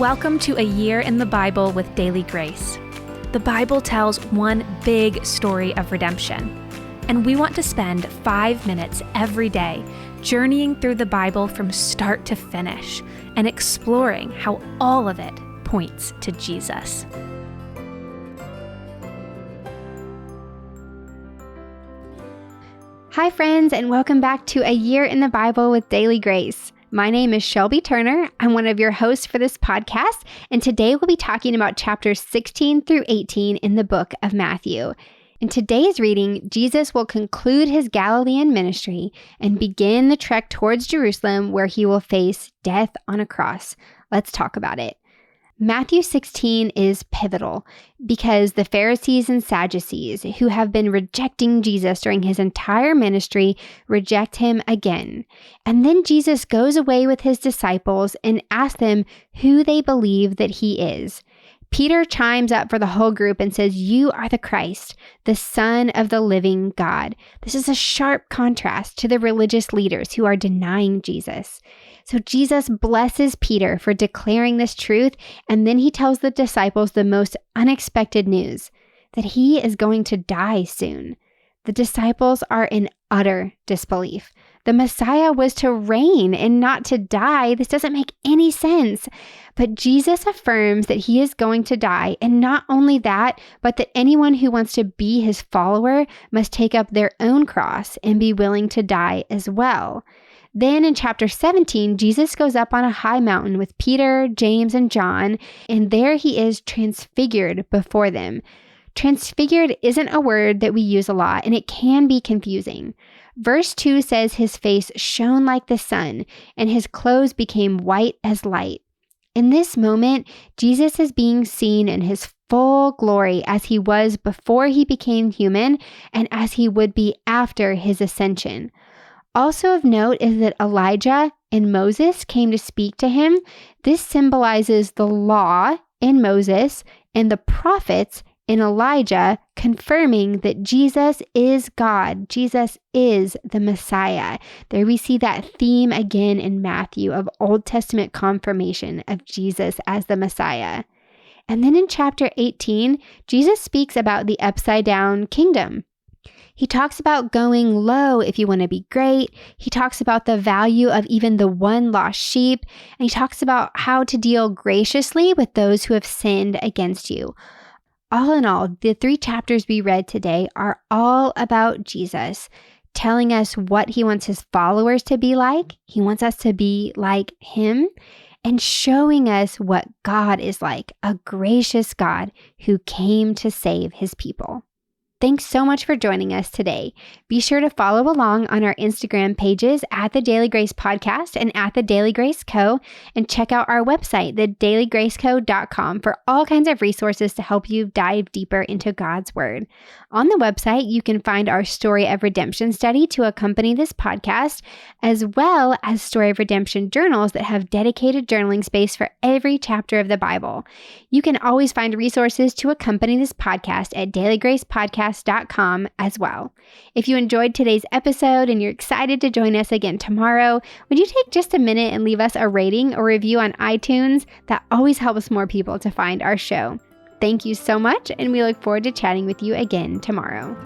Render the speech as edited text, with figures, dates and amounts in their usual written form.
Welcome to A Year in the Bible with Daily Grace. The Bible tells one big story of redemption, and we want to spend 5 minutes every day journeying through the Bible from start to finish and exploring how all of it points to Jesus. Hi friends, and welcome back to A Year in the Bible with Daily Grace. My name is Shelby Turner. I'm one of your hosts for this podcast, and today we'll be talking about chapters 16 through 18 in the book of Matthew. In today's reading, Jesus will conclude his Galilean ministry and begin the trek towards Jerusalem where he will face death on a cross. Let's talk about it. Matthew 16 is pivotal because the Pharisees and Sadducees, who have been rejecting Jesus during his entire ministry, reject him again. And then Jesus goes away with his disciples and asks them who they believe that he is. Peter chimes up for the whole group and says, "You are the Christ, the Son of the living God." This is a sharp contrast to the religious leaders who are denying Jesus. So Jesus blesses Peter for declaring this truth, and then he tells the disciples the most unexpected news, that he is going to die soon. The disciples are in utter disbelief. The Messiah was to reign and not to die. This doesn't make any sense. But Jesus affirms that he is going to die, and not only that, but that anyone who wants to be his follower must take up their own cross and be willing to die as well. Then in chapter 17, Jesus goes up on a high mountain with Peter, James, and John, and there he is transfigured before them. Transfigured isn't a word that we use a lot, and it can be confusing. Verse 2 says his face shone like the sun, and his clothes became white as light. In this moment, Jesus is being seen in his full glory as he was before he became human and as he would be after his ascension. Also of note is that Elijah and Moses came to speak to him. This symbolizes the law in Moses and the prophets in Elijah, confirming that Jesus is God. Jesus is the Messiah. There we see that theme again in Matthew of Old Testament confirmation of Jesus as the Messiah. And then in chapter 18, Jesus speaks about the upside down kingdom. He talks about going low if you want to be great. He talks about the value of even the one lost sheep. And he talks about how to deal graciously with those who have sinned against you. All in all, the 3 chapters we read today are all about Jesus, telling us what he wants his followers to be like. He wants us to be like him, and showing us what God is like, a gracious God who came to save his people. Thanks so much for joining us today. Be sure to follow along on our Instagram pages at The Daily Grace Podcast and at The Daily Grace Co. And check out our website, thedailygraceco.com, for all kinds of resources to help you dive deeper into God's Word. On the website, you can find our Story of Redemption study to accompany this podcast, as well as Story of Redemption journals that have dedicated journaling space for every chapter of the Bible. You can always find resources to accompany this podcast at dailygracepodcast.com as well. If you enjoyed today's episode and you're excited to join us again tomorrow, would you take just a minute and leave us a rating or review on iTunes? That always helps more people to find our show. Thank you so much, and we look forward to chatting with you again tomorrow.